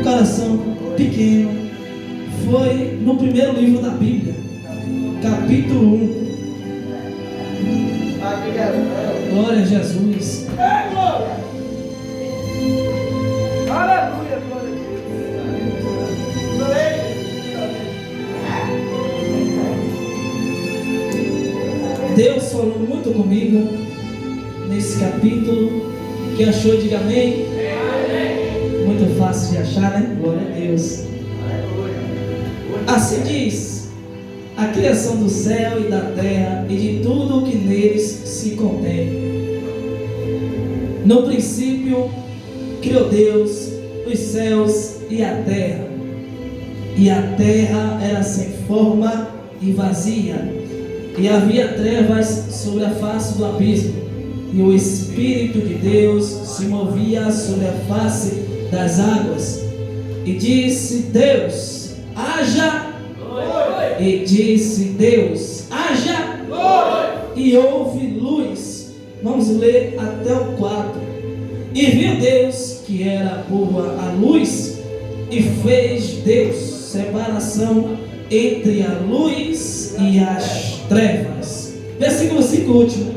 coração pequeno, foi no primeiro livro da Bíblia, capítulo 1. Glória a Jesus. Aleluia, glória a Deus. Deus falou muito comigo nesse capítulo. Quem achou, diga amém. Muito fácil de achar, né? Glória a Deus. Assim diz a criação do céu e da terra e de tudo o que neles se contém. No princípio criou Deus os céus e a terra era sem forma e vazia, e havia trevas sobre a face do abismo, e o Espírito de Deus se movia sobre a face das águas. E disse Deus: haja. E disse Deus: haja. E houve luz. Vamos ler até o 4. E viu Deus que era boa a luz, e fez Deus separação entre a luz e as trevas. Versículo 5 último.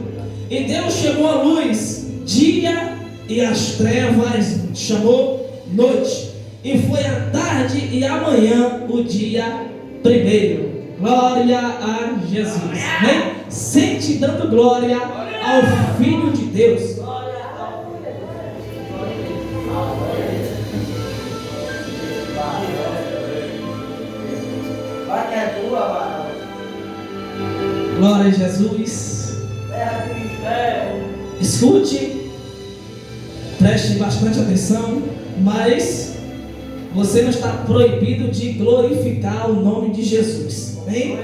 E Deus chamou a luz dia, e as trevas chamou noite. E foi a tarde e a manhã o dia primeiro. Glória a Jesus. Amém? Sente dando glória ao Filho de Deus. Glória a Jesus. Escute, preste bastante atenção, mas você não está proibido de glorificar o nome de Jesus. Amém?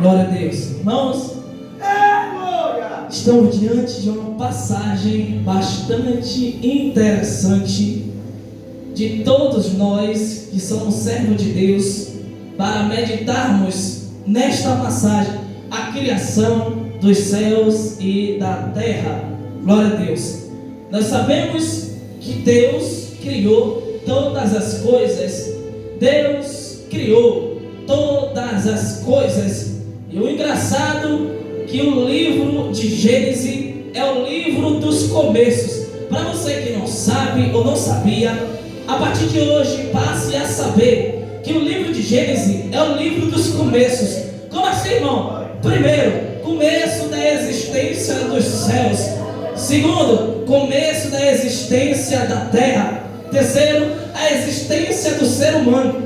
Glória a Deus. Irmãos, estamos diante de uma passagem bastante interessante de todos nós que somos servos de Deus, para meditarmos nesta passagem a criação dos céus e da terra. Glória a Deus. Nós sabemos que Deus criou todas as coisas. Deus criou todas as coisas. E o engraçado é que o livro de Gênesis é o livro dos começos. Para você que não sabe ou não sabia, a partir de hoje passe a saber que o livro de Gênesis é o livro dos começos. Como assim, irmão? Primeiro, começo da existência dos céus. Segundo, começo da existência da terra. Terceiro, a existência do ser humano.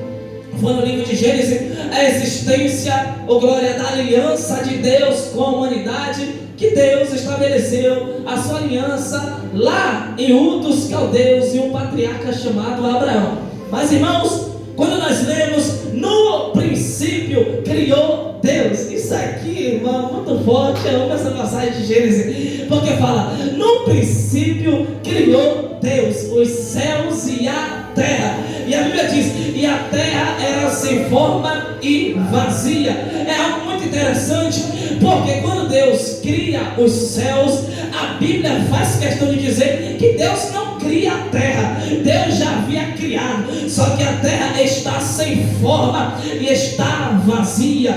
Foi no livro de Gênesis a existência, ou glória, da aliança de Deus com a humanidade, que Deus estabeleceu a sua aliança lá em Ur dos Caldeus e um patriarca chamado Abraão. Mas, irmãos, quando nós lemos no princípio criou Deus, isso aqui, irmão, muito forte. Eu amo essa passagem de Gênesis, porque fala: no princípio criou Deus os céus e a terra. E a Bíblia diz: e a terra era sem forma e vazia. É algo muito interessante, porque quando Deus cria os céus, a Bíblia faz questão de dizer que Deus não cria a terra. Deus já havia criado, só que a terra está sem forma e está vazia.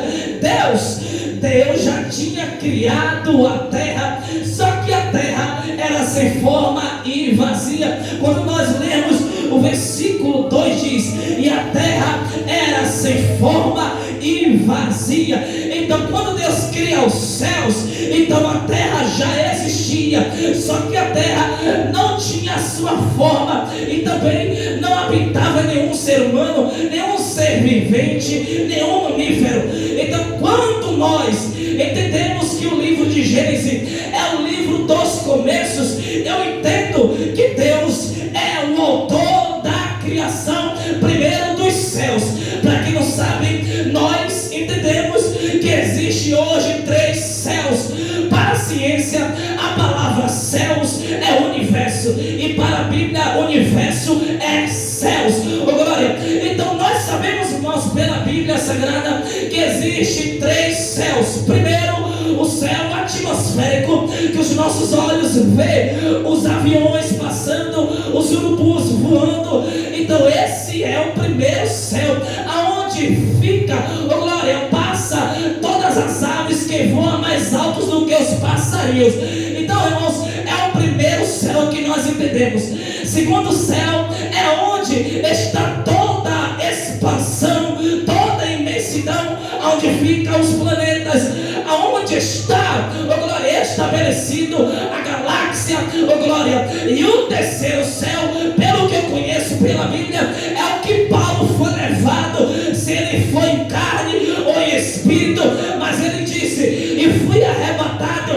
Deus já tinha criado a terra, só que a terra era sem forma e vazia. Quando nós lemos o versículo 2 diz: e a terra era sem forma e vazia. Então, quando Deus cria os céus, então a terra já existia, só que a terra não tinha a sua forma, e também não habitava nenhum ser humano, nenhum ser vivente, nenhum mamífero. Então, quando nós entendemos que o livro de Gênesis é o livro dos começos, eu entendo que Deus é o autor da criação, primeiro dos céus. Para quem não sabe, nós entendemos que existe hoje 3 céus. Para a ciência, a palavra céus é universo, e para a Bíblia, universo é céus. Oh, glória! Então nós sabemos, irmãos, pela Bíblia Sagrada, que existe 3 céus. Primeiro, o céu atmosférico, que os nossos olhos vê os aviões passando, os urubus voando. Então esse primeiro céu, aonde fica, oh glória, passa todas as aves que voam mais altos do que os passarinhos. Então, irmãos, é o primeiro céu que nós entendemos. Segundo céu é onde está toda a expansão, toda a imensidão, onde ficam os planetas, aonde está, oh glória, estabelecido a galáxia, oh glória. E o terceiro céu, pelo que eu conheço pela Bíblia, é o que Paulo foi levado, se ele foi em carne ou em espírito, mas ele disse: e fui arrebatado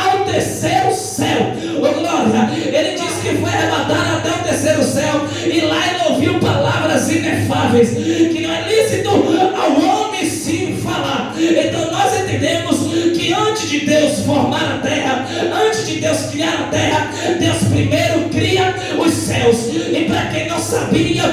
ao terceiro céu, oh glória. Ele disse que foi arrebatado até o terceiro céu, e lá ele ouviu palavras inefáveis, que não é lícito ao homem sim falar. Então nós entendemos que antes de Deus formar a terra, antes de Deus criar a terra, Deus primeiro cria os céus. E para quem não sabia,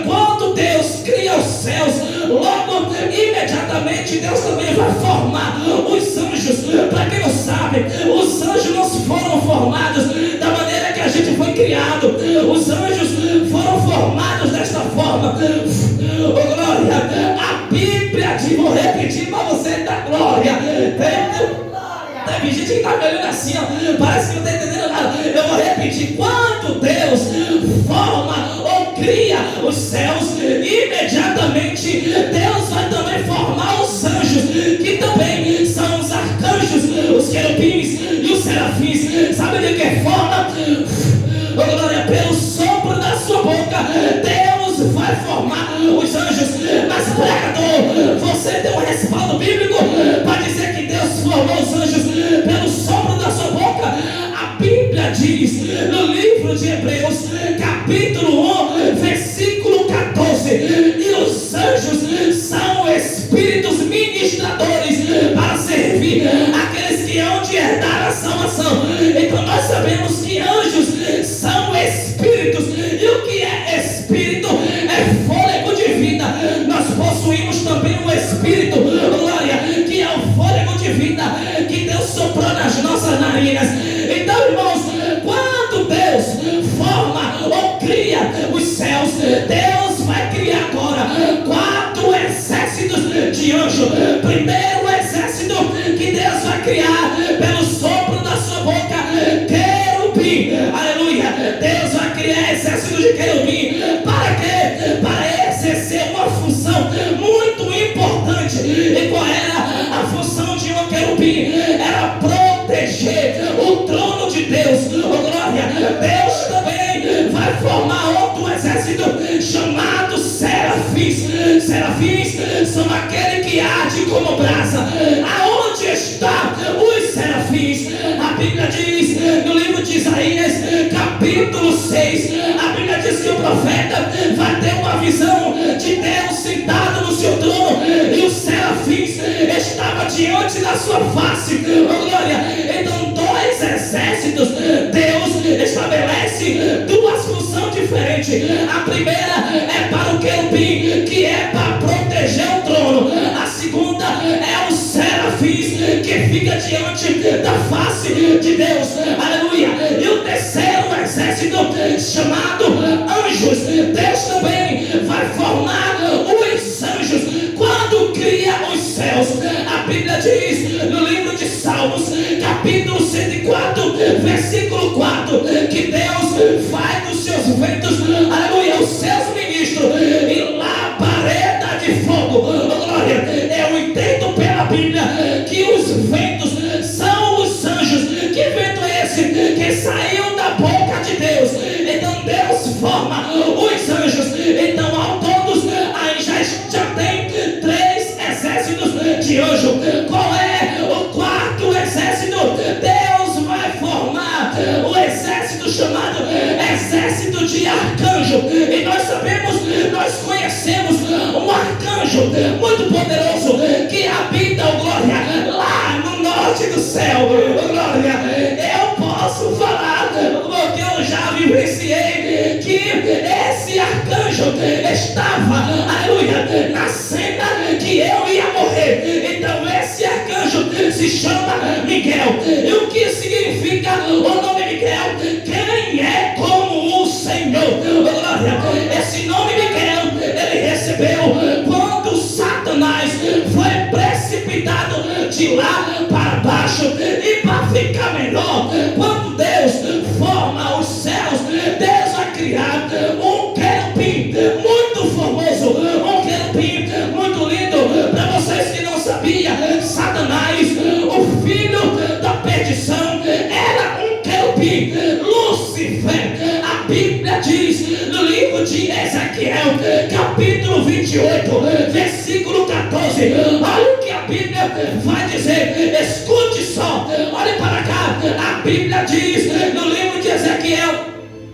quando Deus cria os céus, logo imediatamente Deus também vai formar os anjos. Para quem não sabe, os anjos não foram formados da maneira que a gente foi criado. Os anjos foram formados desta forma. Oh glória, a Bíblia diz, vou repetir para você da glória. Tem gente que está me olhando assim, ó, parece que não está entendendo nada. Eu vou repetir: quando Deus forma ou cria os céus, imediatamente Deus vai também formar os anjos, que também são os arcanjos, os querubins e os serafins. Sabe de que forma? Oh glória, pelo sopro da sua boca Deus vai formar os anjos. Mas pregador, você tem um respaldo bíblico para dizer que Deus formou os anjos pelo sopro da sua boca? A Bíblia diz no livro de Hebreus, capítulo 1, versículo 14: e os anjos são espíritos ministradores para servir aqueles que hão de herdar a salvação. Então nós sabemos que anjos são espíritos, e o que é espírito? É fôlego de vida. Nós possuímos também um espírito, glória, que é o fôlego de vida que Deus soprou nas nossas narinas. Então, irmãos, quando Deus forma ou cria os céus, Deus vai criar agora 4 exércitos de anjos. Primeiro exército que Deus vai criar pelo sopro da sua boca, querubim. Aleluia. Deus vai criar exército de querubim. Para quê? Para exercer uma função muito importante. E qual era a função de um querubim? Era proteger o trono de Deus. Oh glória. Deus também vai formar outro exército chamado serafins. Serafins são aquele que arde como brasa. Aonde está os serafins? A Bíblia diz no livro de Isaías, capítulo 6, a Bíblia diz que o profeta vai ter uma visão de Deus sentado no seu trono, e os serafins estavam diante da sua face. Oh glória. Então 2 exércitos, Deus estabelece 2 funções diferentes. A primeira é para o querubim, que é para proteger o trono. A segunda é os serafins, que fica diante da face de Deus. Aleluia. E o terceiro exército, chamado anjos, Deus também vai formar os anjos quando cria os céus. A Bíblia diz no livro de Salmos, capítulo 104, versículo 4, que Deus faz dos seus ventos, aleluia, os seus ministros e labareda de fogo. Oh glória. Eu entendo pela Bíblia que os ventos são os anjos. Que vento é esse que saiu da boca de Deus? Então Deus forma os anjos. Então ao todos aí já tem 3 exércitos de anjo. Qual é o 4º exército? Deus vai formar o exército chamado exército de arcanjo. E nós sabemos, nós conhecemos um arcanjo muito poderoso que habita, oh glória, lá no norte do céu. Oh glória. Eu posso falar, porque eu já vivenciei, que esse arcanjo estava, aleluia, na cena que eu ia morrer. Então esse arcanjo se chama Miguel. E o que significa o nome Miguel? Quem é como o Senhor? Oh glória. Esse nome Miguel, ele percebeu quando Satanás foi precipitado de lá para baixo? E para ficar melhor, quando Deus forma os céus, Deus vai criar um querubim muito formoso, um querubim muito lindo. Para vocês que não sabiam, Satanás, o filho da perdição, era um querubim. Lúcifer, a Bíblia diz no livro de Ezequiel, capítulo 28, versículo 14. Olha o que a Bíblia vai dizer, escute só, olhe para cá. A Bíblia diz no livro de Ezequiel,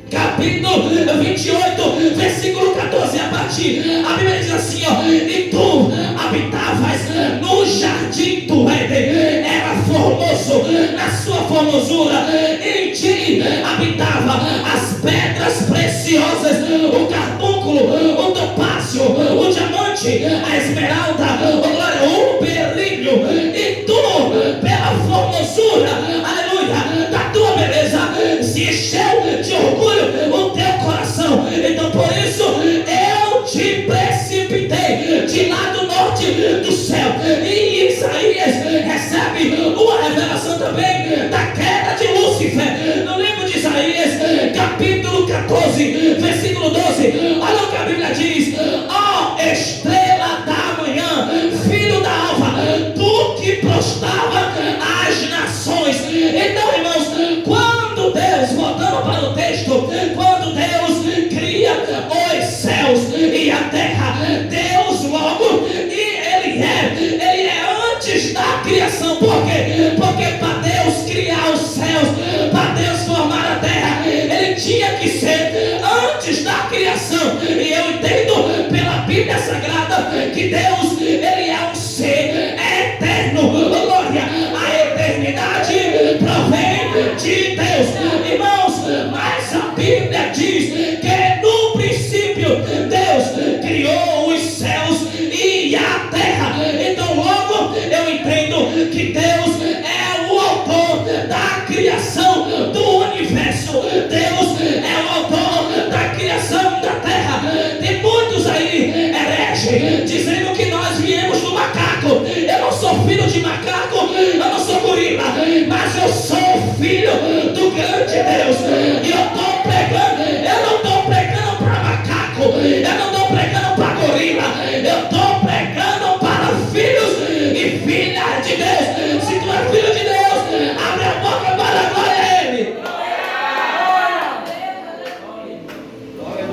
capítulo 28, versículo 14 a partir. A Bíblia diz assim, ó: e tu habitavas no jardim do Éden, era formoso na sua formosura, em ti habitava as pedras preciosas, o carbúnculo, o topázio, o diamante, a esmeralda, o berilo, e tu, pela formosura, aleluia, da tua beleza, se encheu de orgulho o teu coração. Então por isso eu te precipitei de lá do norte do céu. E Isaías recebe uma revelação também da queda de Lúcifer no livro de Isaías, capítulo 14, versículo 12. Olha o que a Bíblia diz: ó estrela da manhã, filho da alva, tu que prostrava as nações. Então, irmãos, quando Deus, voltando para o texto, quando Deus cria os céus e a terra, Deus logo, e Ele é antes da criação. Por quê? Porque para Deus criar os céus, para Deus formar a terra, Ele tinha que ser antes da criação. E eu entendo pela Bíblia Sagrada que Deus, Ele é um ser eterno. Glória, a eternidade provém de Deus, irmãos. Mas a Bíblia diz que no princípio Deus criou os céus e a terra. Então logo eu entendo que Deus é o autor da criação do universo. Deus é o autor da criação da terra. Tem muitos aí hereges dizendo que nós viemos do macaco. Eu não sou filho de macaco, eu não sou gorila, mas eu sou filho do grande Deus. E eu estou pregando, eu não estou pregando para macaco, eu não estou pregando para gorila, eu estou pregando para filhos e filhas de Deus. Se tu é filho de Deus, abre a boca para a glória a Ele.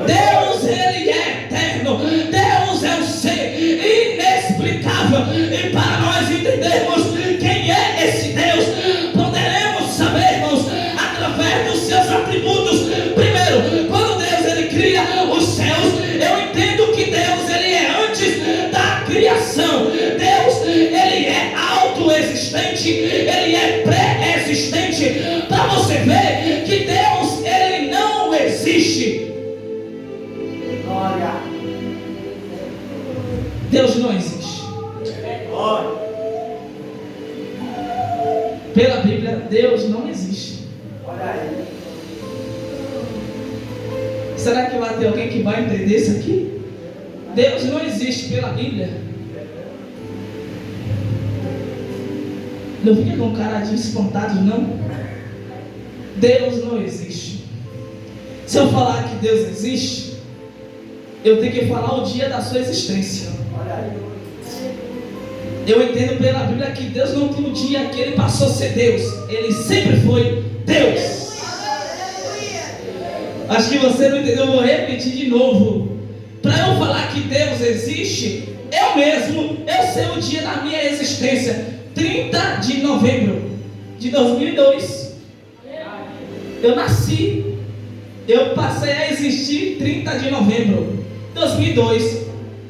Deus, Ele é eterno. Deus é um ser inexplicável. E para nós entendermos quem é esse Deus, poderemos saber, irmãos, através dos seus atributos. Primeiro, quando Deus, Ele cria os céus, eu entendo que Deus, Ele é antes da criação. Deus, Ele é autoexistente, Ele é pré-existente. Para você ver que Deus, Ele não existe. Glória. Deus não existe. Pela Bíblia, Deus não existe. Olha aí. Será que vai ter alguém que vai entender isso aqui? Deus não existe pela Bíblia. Não fica com cara de espantado, não. Deus não existe. Se eu falar que Deus existe, eu tenho que falar o dia da sua existência. Olha aí. Eu entendo pela Bíblia que Deus não tem um dia que Ele passou a ser Deus. Ele sempre foi Deus. Acho que você não entendeu, eu vou repetir de novo. Para eu falar que Deus existe, eu mesmo, eu sei o dia da minha existência. 30 de novembro de 2002. Eu nasci. Eu passei a existir 30 de novembro de 2002.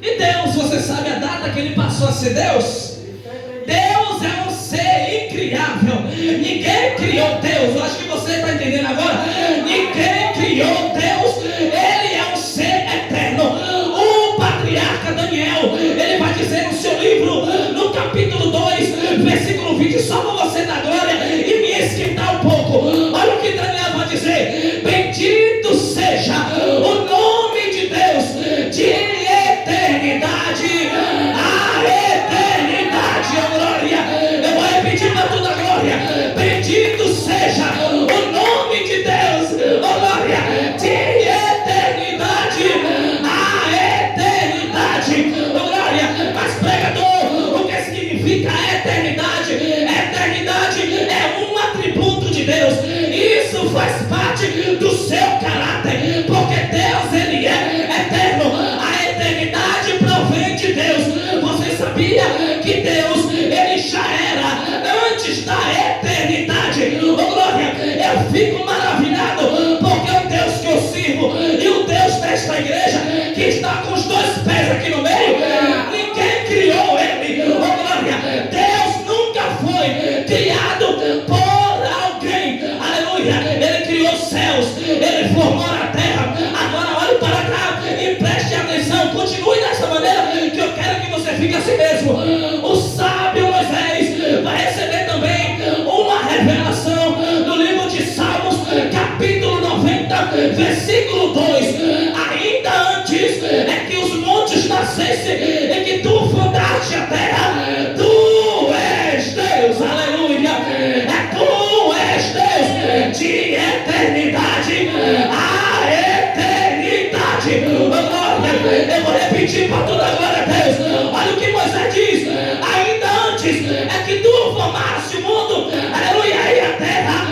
E Deus, você sabe a data que Ele passou a ser Deus? Deus é um ser incriável. Ninguém criou Deus. Eu acho que você está entendendo agora. Ninguém criou Deus. Ele é um ser eterno. O patriarca Daniel, ele vai dizer no seu livro, no capítulo 2, versículo 20, só para você dar glória e me esquentar um pouco. Olha o que Daniel vai dizer: bendito seja o nome de Deus de eternidade Eu vou repetir para toda a glória a Deus. Olha o que Moisés diz: ainda antes é que tu formaste o mundo, aleluia, e a terra,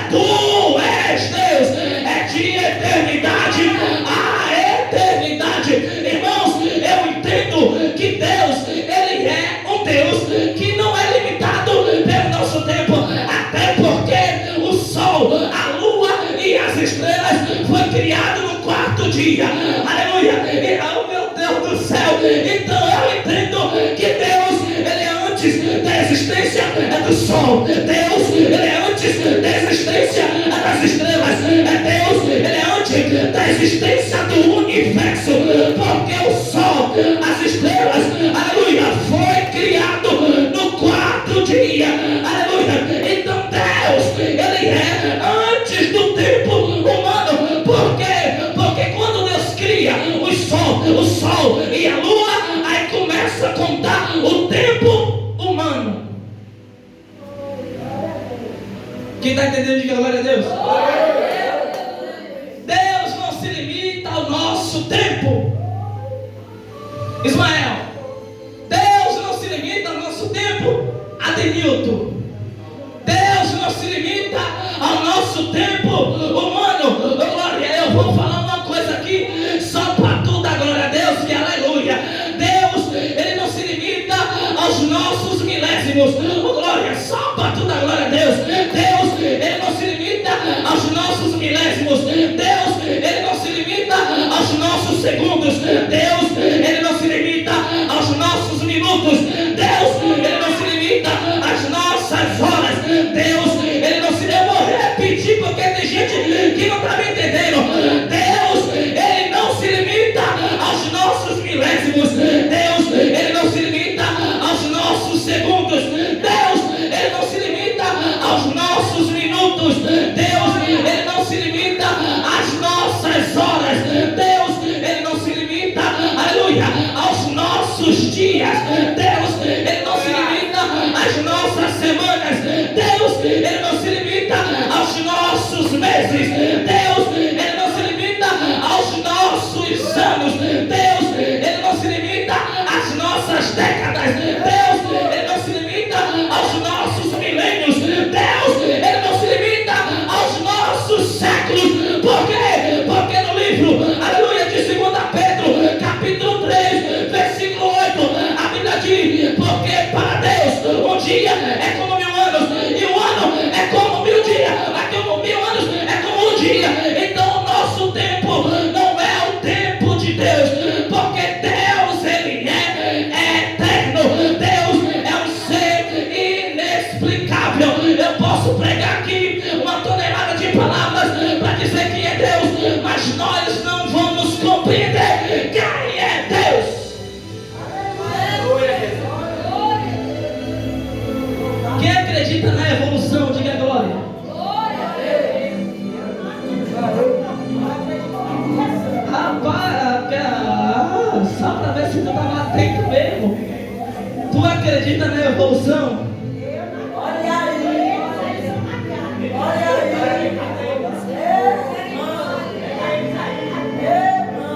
tu és Deus, é de eternidade a eternidade. Irmãos, eu entendo que Deus, Ele é um Deus que não é limitado pelo nosso tempo, até porque o sol, a lua e as estrelas foi criado no quarto dia, aleluia. E, oh meu Deus do céu, então eu entendo que Deus, Ele é antes da existência do sol, Deus, Ele é antes da existência das estrelas, Deus, Ele é antes da existência do universo, porque o sol, as estrelas, aleluia, foi criado no quarto dia, aleluia. Então Deus, Ele é antes do tempo humano. Por quê? Porque quando Deus cria o sol e a lua, aí começa a contar o tempo humano. Quem está entendendo, diga glória a Deus. Deus não se limita ao nosso tempo. Ismael, Deus não se limita ao nosso tempo. Adenilton, Deus não se limita ao nosso tempo humano. Glória, eu vou falar uma coisa aqui só para tu dar glória a Deus e aleluia. Deus, Ele não se limita aos nossos milésimos. Glória, só para tu dar glória a Deus. Deus, Ele não se limita aos nossos milésimos. Deus, Ele não se limita aos nossos segundos. Deus, Ele não se limita aos nossos minutos. Deus, Ele não se limita às nossas horas. Deus, Ele não se... Eu vou repetir porque tem gente que não está me entendendo. Deus, Ele não se limita aos nossos milésimos. Deus, Ele não se limita aos nossos segundos. Deus, Ele não se limita aos nossos minutos. Deus, Ele não se limita às nossas horas. Deus, Ele não se limita, aleluia, aos nossos dias. Deus, Ele não se limita às nossas semanas. Deus, Ele não se limita aos nossos meses. Deus, Ele não se limita aos nossos anos. Deus, Ele não se limita às nossas décadas. Deus, Ele não se limita aos nossos milênios. Deus, Ele não se limita aos nossos séculos. Por quê? Porque no livro, aleluia, de 2 Pedro, capítulo 3, versículo 8, a Bíblia diz: porque para Deus um dia é como 1000 anos, e um ano é como 1000 dias, mas como 1000 anos é como um dia. Então o nosso tempo não é o tempo de Deus, porque Deus, Ele é eterno. Deus é um ser inexplicável. Eu posso pregar aqui uma tonelada de palavras para dizer quem é Deus, mas nós não vamos compreender quem é Deus. Quem acredita na evolução, diga glória. Rapaz, só para ver se tu estava atento mesmo. Tu acredita na evolução?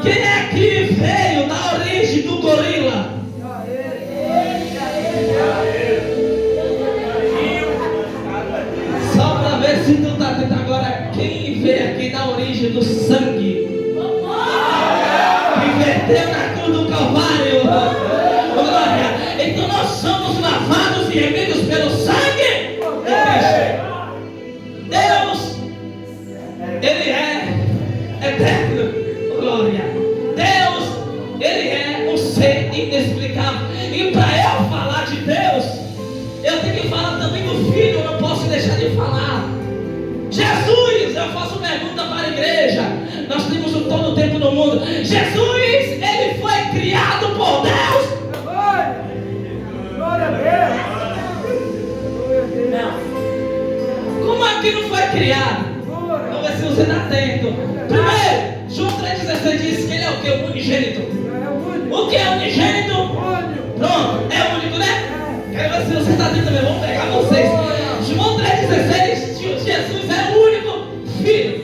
Quem é que veio da origem do gorila? Só para ver se tu está atento agora. Quem veio aqui da origem do sangue? Que verteu na cruz do Calvário. Glória. Então nós somos lavados e remidos pelo sangue de Cristo. Deus, Ele é eterno. Glória. Deus, Ele é um ser inexplicável. E para eu falar de Deus, eu tenho que falar também do Filho. Eu não posso deixar de falar. Jesus, eu faço pergunta para a igreja. Nós temos todo o tempo do mundo. Jesus, Ele foi criado por Deus. Glória a Deus. Como é que não foi criado? Vamos ver se você está atento. Primeiro, João 3,16 diz que Ele é o que? O unigênito. O que é unigênito? Pronto, é único, né? Quero ver se você está atento também. Vamos pegar vocês. João 3,16, Jesus é o único Filho.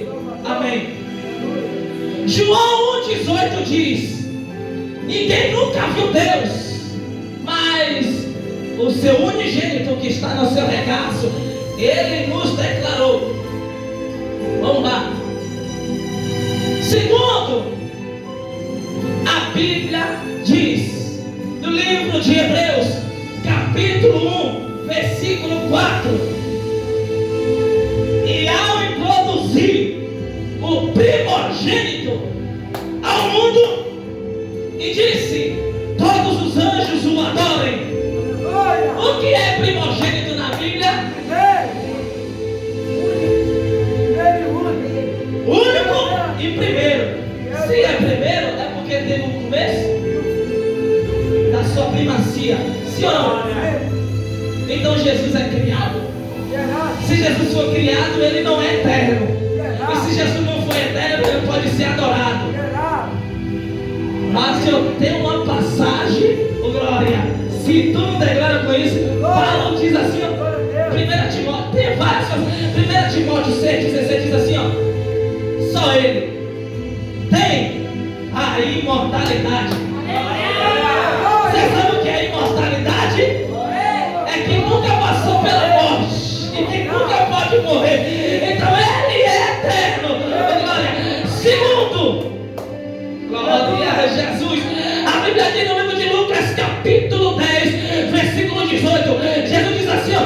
Amém. João 1,18 diz Ninguém nunca viu Deus, mas o seu unigênito que está no seu regaço, Ele nos declarou. Vamos lá. Segundo, a Bíblia diz, no livro de Hebreus, capítulo 1, versículo 4, e ao introduzir o primogênito ao mundo, e disse: todos os anjos o adorem. O que é primogênito na Bíblia? Único e primeiro. Se é primeiro, é porque teve um começo da sua primacia. Sim ou não? Então Jesus é criado. Se Jesus for criado, ele não é eterno. E se Jesus não for eterno, ele pode ser adorado. Mas eu tenho uma passagem, glória. Se tu não der glória com isso, Paulo diz assim, ó. 1 Timóteo, tem várias coisas. 1 Timóteo 6,16 diz assim, ó. Só ele tem a imortalidade. Você sabe o que é imortalidade? É que nunca passou pela morte e que nunca pode morrer. Então ele é eterno. Glória. Segundo, glória a Jesus. A Bíblia diz no livro de Lucas, capítulo 10, versículo 18. Jesus diz assim, ó.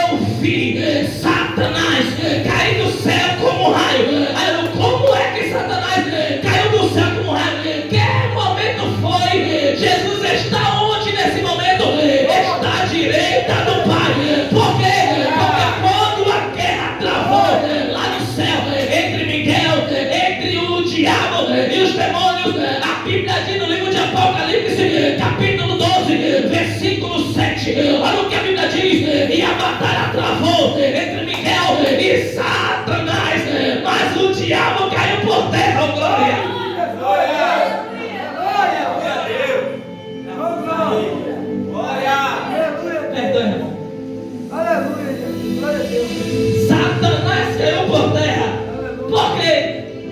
Eu vi Satanás cair do céu como um raio. Aí, como é que Satanás caiu do céu como um raio? Que momento foi? Jesus está onde nesse momento? Está à direita do Pai. Por quê? Porque quando a guerra travou lá no céu, entre Miguel, entre o diabo e os demônios, a Bíblia diz no livro de Apocalipse, capítulo 12, versículo 7. Olha o que a Bíblia diz. E a batalha travou entre Miguel e Satanás, mas o diabo caiu por terra. Oh, glória! Satanás caiu por terra porque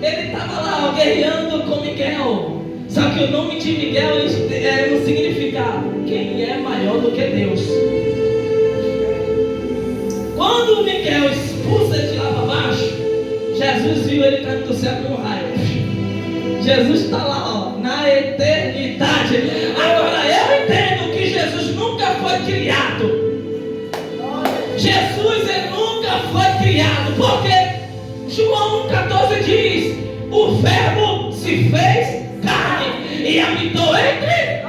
ele estava lá guerreando com Miguel. Só que o nome de Miguel não significa quem é maior do que Deus. Quando Miguel expulsa ele de lá para baixo, Jesus viu ele caindo do céu com um raio. Jesus está lá, ó, na eternidade. Agora eu entendo que Jesus nunca foi criado. Jesus ele nunca foi criado. Porque João 1,14 diz: o verbo se fez carne e habitou entre.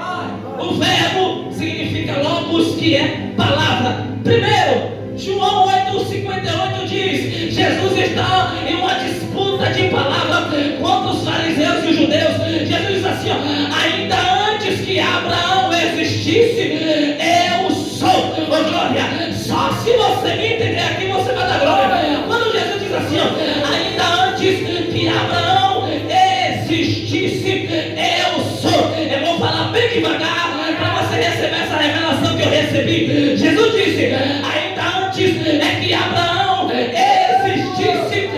O verbo significa logos, que é palavra. Primeiro, João 8,58 diz: Jesus está em uma disputa de palavra contra os fariseus e os judeus. Jesus diz assim, ó, ainda antes que Abraão existisse, eu sou. Oh, glória! Só se você me entender aqui, você vai dar glória. Quando Jesus diz assim, ó, ainda antes que Abraão existisse, eu sou. Eu vou falar bem devagar para você receber essa revelação que eu recebi. Jesus disse: ainda antes é que Abraão existisse,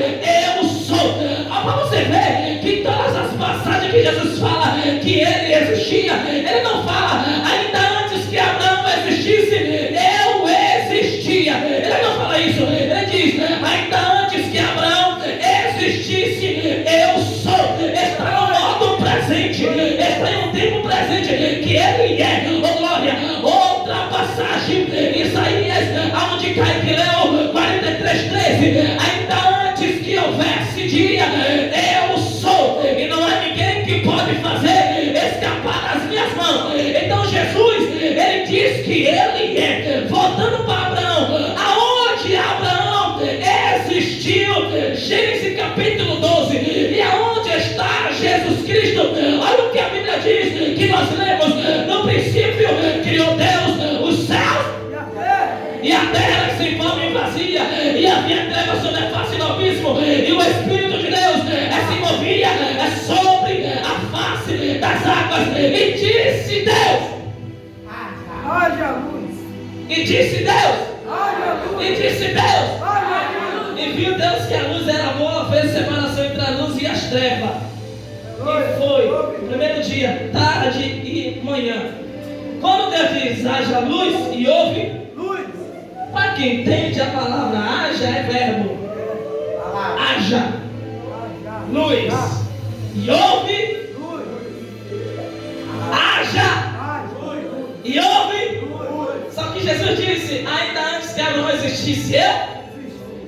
eu sou. Para você ver que todas as passagens que Jesus fala que ele existia, ele não fala ainda antes que Abraão existisse, eu existia. Ele não fala isso. Ele diz: ainda antes que Abraão existisse, eu sou. Está no modo presente, está em um tempo presente que ele é. Oh, glória! Outra passagem, Isaías, aonde cai que leu 43:13. Ainda antes que houvesse dia, eu sou, e não há ninguém que pode fazer escapar das minhas mãos. Então Jesus, ele diz que ele é. Voltando para Abraão, aonde Abraão existiu, Gênesis capítulo 12, e aonde está Jesus Cristo? Olha o que a Bíblia diz, que nós lemos: no princípio criou Deus os céus e a terra sem forma e vazia, e havia trevas sobre a face do abismo, e o Espírito de Deus se movia sobre a face das águas. E disse Deus, haja luz. e disse Deus, Haja luz. e disse Deus, Haja luz. e viu Deus que a luz era boa, fez separação entre a luz e as trevas. E foi, primeiro dia, tarde manhã. Quando Deus diz haja luz e houve Luz. para quem entende a palavra haja é verbo. Haja luz e houve, Luz. haja Luz. e houve. Luz. Só que Jesus disse, ainda antes que Abraão existisse eu.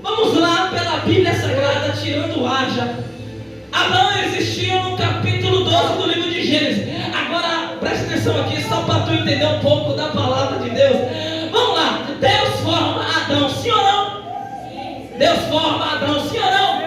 Vamos lá pela Bíblia Sagrada, tirando o haja. Abraão existiu no capítulo 12 do livro de Gênesis. Agora, presta atenção aqui, só para tu entender um pouco da palavra de Deus. Vamos lá, Deus forma Adão, sim ou não? Deus forma Adão, sim ou não?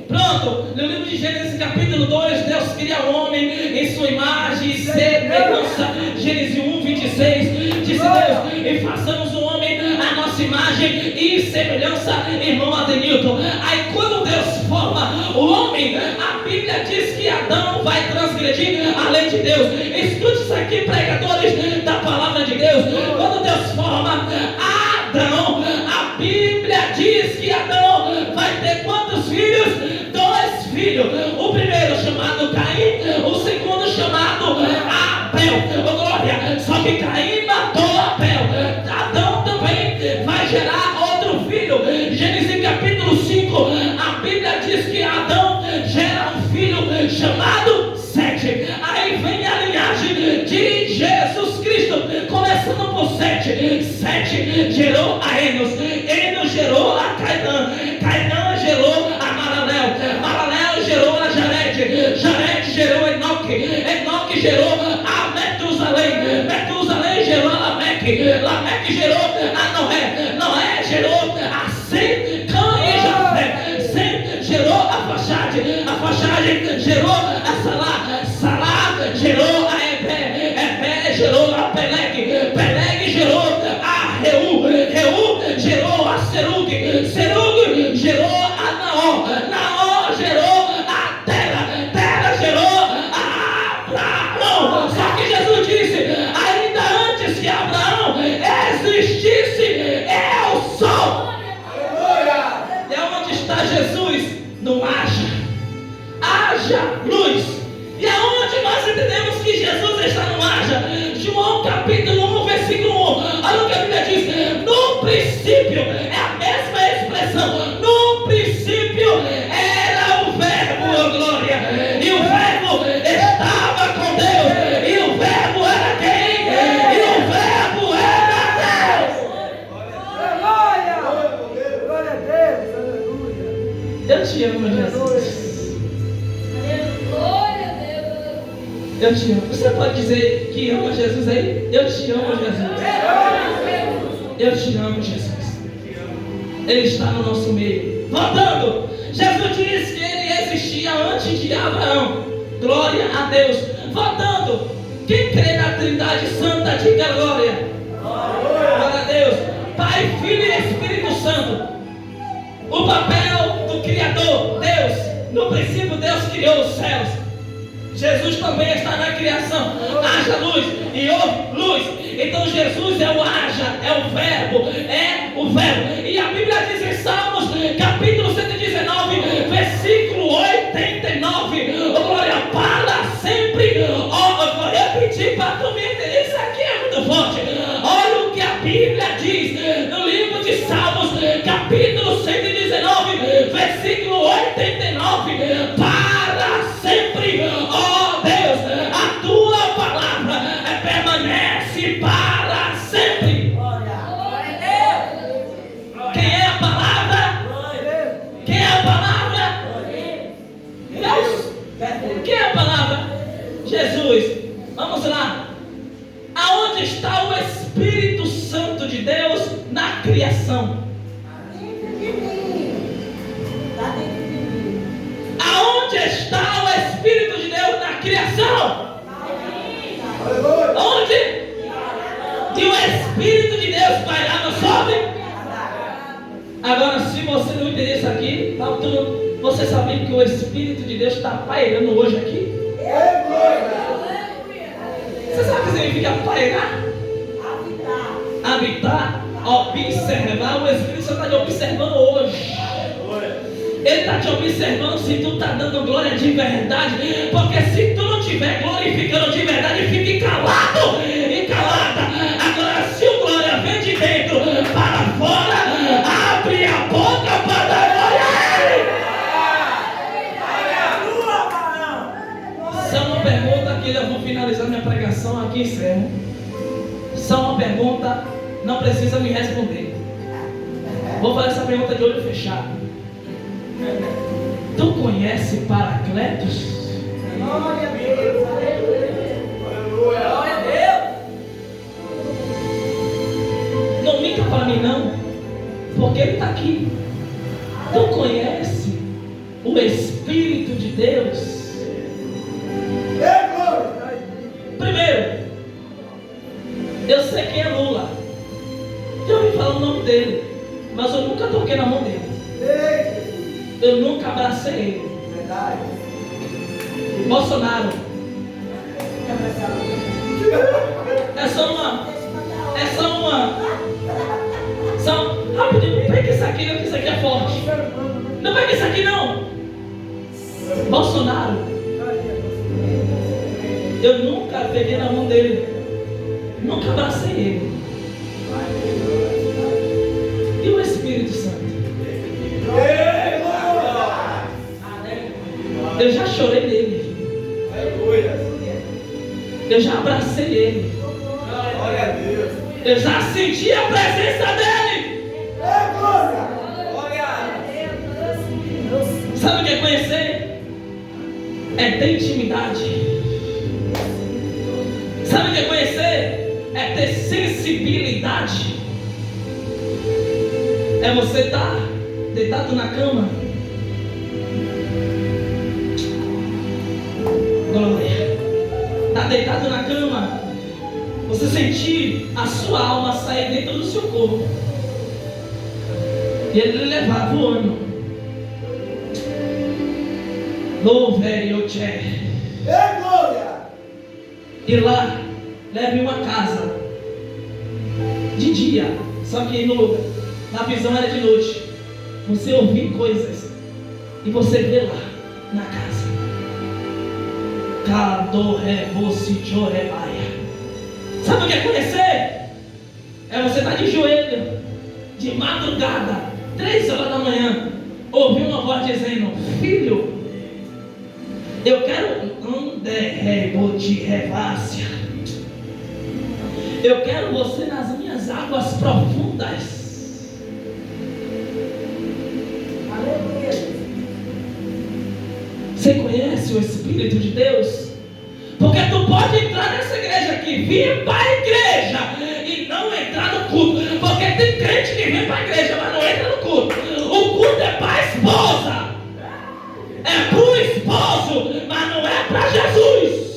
Pronto, no livro de Gênesis capítulo 2, Deus cria o homem em sua imagem e semelhança. Gênesis 1, 26, disse Deus, e façamos o homem a nossa imagem e semelhança, irmão Adenilton. Aí quando Deus forma o homem, a Bíblia diz que Adão vai transgredir a lei de Deus. Escute isso aqui, pregadores da palavra de Deus. Quando Deus forma Adão, a Bíblia diz que Adão vai ter quantos filhos? 2 filhos. O primeiro chamado Caim, o segundo chamado Abel. Oh, glória! Só que Caim matou Abel. Adão também vai gerar outro filho. Gênesis capítulo 5, a Bíblia diz que Adão gera um filho chamado Sete. Aí vem a linhagem de Jesus Cristo, começando por Sete. Sete gerou a Enos. Enos gerou a Cainã. Cainã gerou a Malalel. Malalel gerou a Jared. Jared gerou Enoque. Enoque gerou a Metusalém. Metusalém gerou a Lameque. Lameque gerou a Noé. Noé gerou a Sem, Cã e Jafé. Sem gerou a Faxade. A Faxade gerou a Salá. Salá gerou a Ebé. Ebé gerou a Peleg. Peleg gerou a Reu. Reu gerou a Serug. Serug gerou a Naó. Naó gerou a Tera. Tera gerou a Abraão. Só que Jesus disse, ainda antes que Abraão existisse, eu sou. E aonde está Jesus? No haja. Haja luz. E aonde nós entendemos que Jesus está no haja? João capítulo 1, versículo 1. Olha o que a Bíblia diz. No princípio, é a mesma expressão. No princípio era o verbo, oh glória. E o verbo estava com Deus. E o verbo era quem? E o verbo era Deus. Glória. Glória a Deus. Aleluia. Eu te amo, Jesus. Eu te amo. Você pode dizer que ama Jesus aí? Eu te amo, Jesus. Eu te amo, Jesus. Ele está no nosso meio. Voltando, Jesus disse que ele existia antes de Abraão. Glória a Deus. Voltando, quem crê na Trindade Santa, diga glória. Glória a Deus. Pai, Filho e Espírito Santo. O papel do Criador, Deus. No princípio, Deus criou os céus. Jesus também está na criação. Haja luz e houve luz. Então Jesus é o haja, é o verbo, é o verbo. E a Bíblia diz em Salmos, capítulo 119, versículo 89. Oh, glória, para sempre. Oh, eu vou repetir para tu me entender. Isso aqui é muito forte. Olha o que a Bíblia diz no livro de Salmos, capítulo 119, versículo 89. Para sempre, ó Deus, a tua palavra permanece para sempre. Quem é a palavra? Quem é a palavra? Deus. Quem é a palavra? Jesus. Vamos lá. Aonde está o Espírito Santo de Deus na criação? Aonde está o Espírito de Deus na criação? Onde? E o Espírito de Deus vai lá no sobe? Agora, se você não entender isso aqui, você sabia que o Espírito de Deus está pairando hoje aqui? Você sabe o que significa pairar? Habitar, observar. O Espírito Santo está te observando hoje. Ele está te observando se tu está dando glória de verdade. Porque se tu não estiver glorificando de verdade, fique calado e calada. Agora, se o glória vem de dentro para fora, abre a boca para dar glória a Ele. Só uma pergunta que eu vou finalizar minha pregação aqui, encerro. Só uma pergunta, não precisa me responder. Vou fazer essa pergunta de olho fechado. Tu conhece Paracletos? Glória a Deus, aleluia. Glória a Deus. Não minta para mim não, porque ele está aqui. Tu conhece o Espírito de Deus? Primeiro, eu sei quem é Lula. Já ouvi falar o nome dele, mas eu nunca toquei na mão dele. Eu nunca abracei ele. Verdade. Bolsonaro. É só uma. Rapidinho, pega isso aqui, não, que isso aqui é forte. Não pega isso aqui não. Bolsonaro. Eu nunca peguei na mão dele. Nunca abracei ele. E o Espírito Santo? Eu já chorei nele. Eu já abracei ele. Eu já senti a presença dele. Sabe o que é conhecer? É ter intimidade. Sabe o que é conhecer? É ter sensibilidade. É você estar deitado na cama. Glória. Está deitado na cama. Você sentir a sua alma sair dentro do seu corpo. E ele levar voando. Louvei o Tchê. E lá, leve uma casa. De dia. Só que na visão era de noite. Você ouvir coisas. E você vê lá, na casa. Sabe o que é conhecer? É você estar de joelho, de madrugada, 3 horas da manhã, ouvir uma voz dizendo: filho, eu quero eu quero você nas minhas águas profundas. Você conhece o Espírito de Deus? Porque tu pode entrar nessa igreja aqui, vir para a igreja e não entrar no culto. Porque tem crente que vem para a igreja, mas não entra no culto. O culto é para a esposa, é para o esposo, mas não é para Jesus.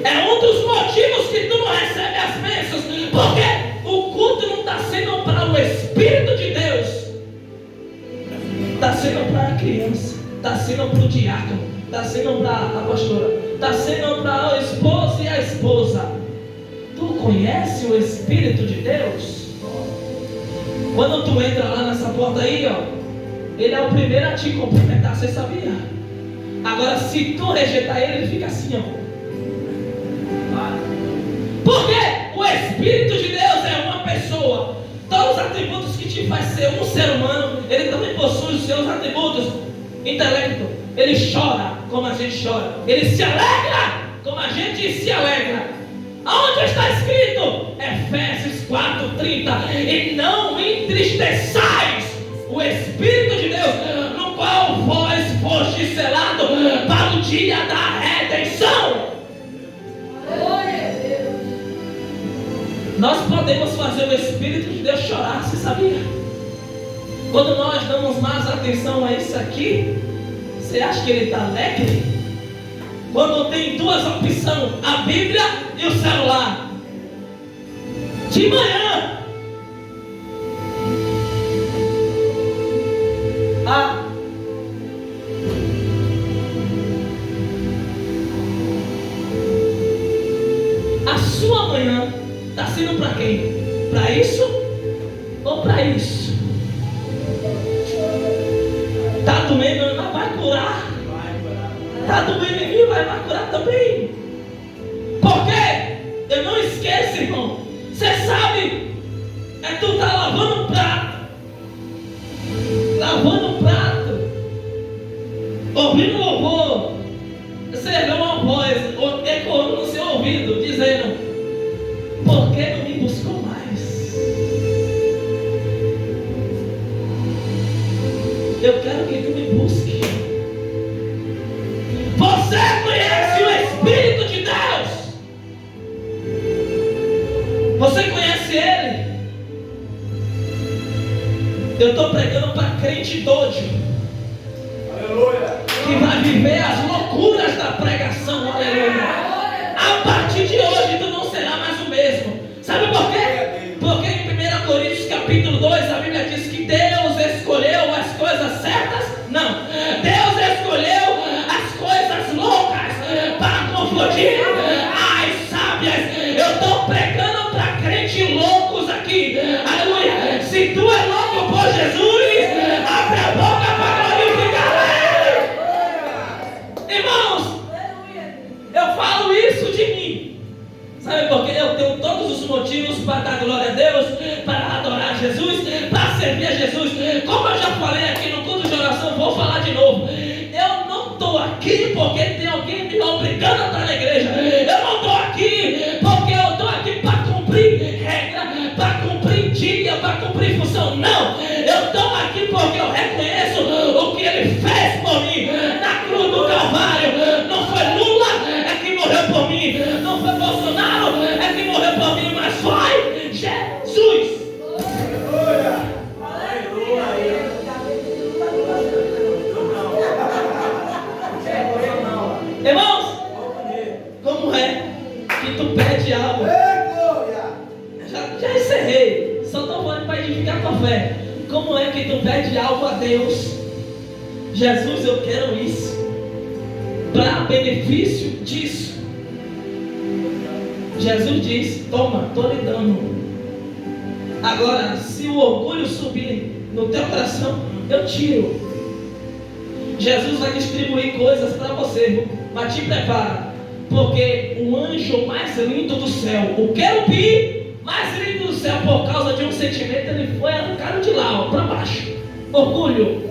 É um dos motivos que tu não recebe as bênçãos, porque o culto não está sendo para o Espírito de Deus. Está sendo para a criança, está sendo para o diácono, está sendo para a pastora, está sendo para o esposo e a esposa. Tu conhece o Espírito de Deus? Quando tu entra lá nessa porta aí, ó, ele é o primeiro a te cumprimentar, você sabia? Agora, se tu rejeitar ele, ele fica assim, ó. Porque o Espírito de Deus é uma pessoa. Todos os atributos que te faz ser um ser humano, ele também possui os seus atributos. Intelecto, ele chora como a gente chora, ele se alegra como a gente se alegra. Aonde está escrito? Efésios 4:30: e não entristeçais o Espírito de Deus, no qual vós fostes selado para o dia da redenção. Nós podemos fazer o Espírito de Deus chorar, você sabia? Quando nós damos mais atenção a isso aqui, você acha que ele está alegre? Quando tem duas opções, a Bíblia e o celular. De manhã, a sua manhã está sendo para quem? Para isso ou para isso? Está doendo, não vai curar. Está doendo, vai curar também. Por quê? Eu não esqueço, irmão. Você sabe, tu tá lavando um prato. Lavando um prato. Ouvindo louvor. Você vê uma voz ecoando no seu ouvido, dizendo: por que não me buscou mais? Eu quero que tu me busque. Você conhece o Espírito de Deus? Você conhece Ele? Eu estou pregando para crente doido. Aleluia. Que vai viver as loucuras da pregação. Aleluia. A partir de hoje tu não será mais o mesmo. Sabe por quê? Porque em 1 Coríntios capítulo 2 a Bíblia diz que Deus escolheu as coisas certas. Não. Deus escolheu as coisas loucas para confundir as sábias. Eu estou pregando para crentes loucos aqui. Aleluia. Se tu é louco por Jesus, abre a boca para glorificar Ele. Irmãos, eu falo isso de mim. Sabe por quê? Eu tenho todos os motivos para dar glória a Deus, para adorar Jesus, para servir a Jesus. Como eu já falei aqui no culto de oração, vou falar de novo. Eu não estou aqui porque tem alguém me obrigando a estar na igreja. Eu não estou aqui porque eu estou aqui para cumprir regra, para cumprir dia, para cumprir função. Não, eu estou aqui porque eu reconheço o que Ele fez por mim na cruz do Calvário. Não foi Lula que morreu por mim, não foi Bolsonaro que morreu por mim, mas foi Jesus. Irmãos, como é que tu pede algo? Já encerrei, só estou falando para edificar tua fé. Como é que tu pede algo a Deus? Jesus, eu quero isso, para benefício disso. Jesus diz: toma, estou lhe dando. Agora, se o orgulho subir no teu coração, eu tiro. Jesus vai distribuir coisas para você, mas te prepara, porque o anjo mais lindo do céu, o querubim mais lindo do céu, por causa de um sentimento, ele foi arrancado de lá, para baixo. Orgulho.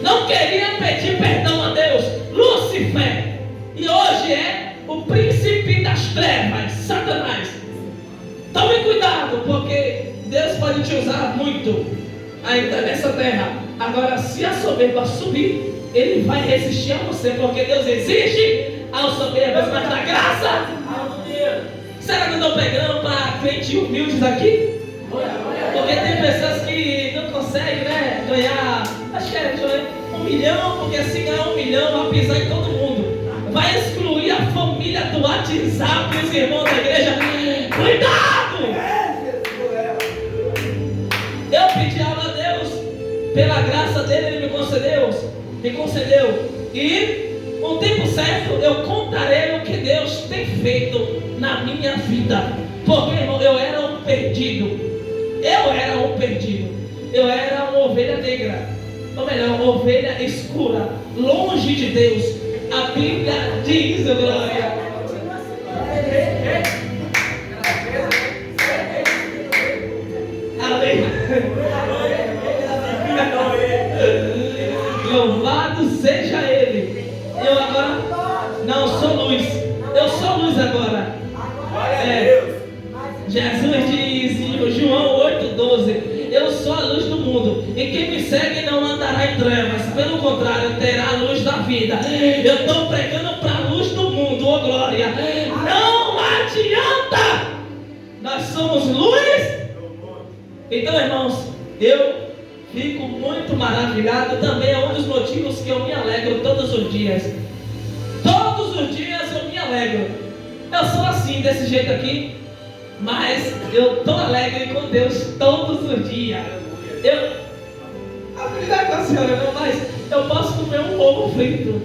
Não queria pedir perdão a Deus. Lúcifer. E hoje é o príncipe das trevas, Satanás. Tome cuidado, porque Deus pode te usar muito ainda nessa terra. Agora, se a soberba subir, Ele vai resistir a você, porque Deus exige aos soberbos, mas dá graça. Será que eu estou pregando para crentes humildes aqui? Porque tem pessoas que não conseguem, né, ganhar, acho que é 1 milhão, porque se ganhar 1 milhão vai pisar em todo mundo. Vai excluir a família do WhatsApp, os irmãos da igreja. Cuidado! Eu pedi algo a Deus, pela graça dele Ele me concedeu. E no tempo certo eu contarei o que Deus tem feito na minha vida. Porque, irmão, eu era um perdido. Eu era uma ovelha negra, ou melhor, uma ovelha escura, longe de Deus. A Bíblia diz, glória. Amém. Louvado seja Ele. Eu agora não sou luz. Eu sou luz agora. Jesus diz em João 8,12: eu sou a luz do mundo, e quem me segue não andará em trevas, pelo contrário, terá a luz da vida. Eu estou pregando para a luz do mundo, oh glória. Não adianta, nós somos luz. Então, irmãos, eu fico muito maravilhado. Também é um dos motivos que eu me alegro todos os dias. Todos os dias eu me alegro. Eu sou assim, desse jeito aqui, mas eu estou alegre com Deus todos os dias. A brigar com a senhora não, mas eu posso comer um ovo frito.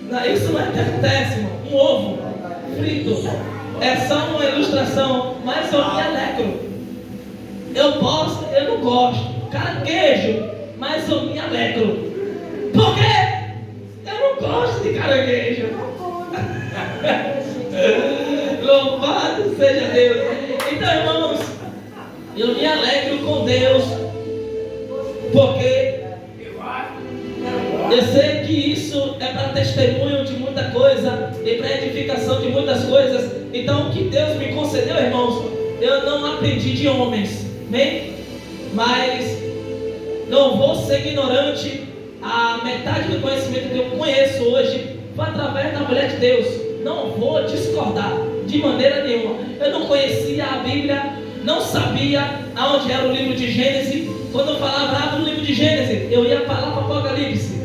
Não, isso não acontece, irmão. Um ovo frito é só uma ilustração, mas eu me alegro. Eu não gosto, caranguejo, mas eu me alegro. Porque eu não gosto de caranguejo. Louvado seja Deus. Então, irmãos, eu me alegro com Deus, porque eu sei que isso é para testemunho de muita coisa e para edificação de muitas coisas. Então, o que Deus me concedeu, irmãos, eu não aprendi de homens, amém? Mas não vou ser ignorante. A metade do conhecimento que eu conheço hoje foi através da mulher de Deus. Não vou discordar de maneira nenhuma. Eu não conhecia a Bíblia, não sabia aonde era o livro de Gênesis. Quando eu falava do livro de Gênesis, eu ia falar para o Apocalipse.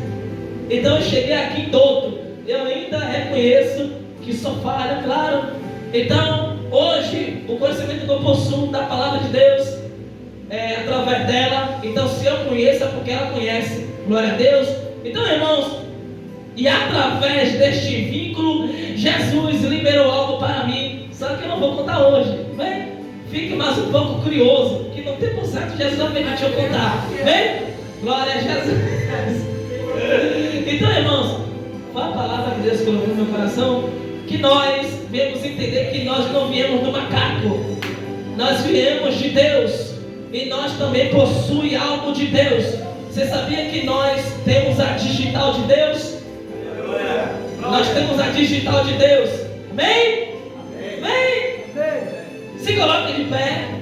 Então eu cheguei aqui douto. Eu ainda reconheço que sou falha, claro. Então, hoje, o conhecimento que eu possuo da palavra de Deus é através dela. Então, se eu conheço, é porque ela conhece. Glória a Deus. Então, irmãos, e através deste vínculo, Jesus liberou algo para mim. Só que eu não vou contar hoje. Bem, fique mais um pouco curioso, que no tempo certo Jesus não permitiu contar. Bem, glória a Jesus. Então, irmãos, foi a palavra de Deus que colocou no meu coração, que nós viemos entender que nós não viemos do macaco, nós viemos de Deus, e nós também possuímos algo de Deus. Você sabia que nós temos a digital de Deus? Nós temos a digital de Deus. Amém? Amém? Se coloque de pé.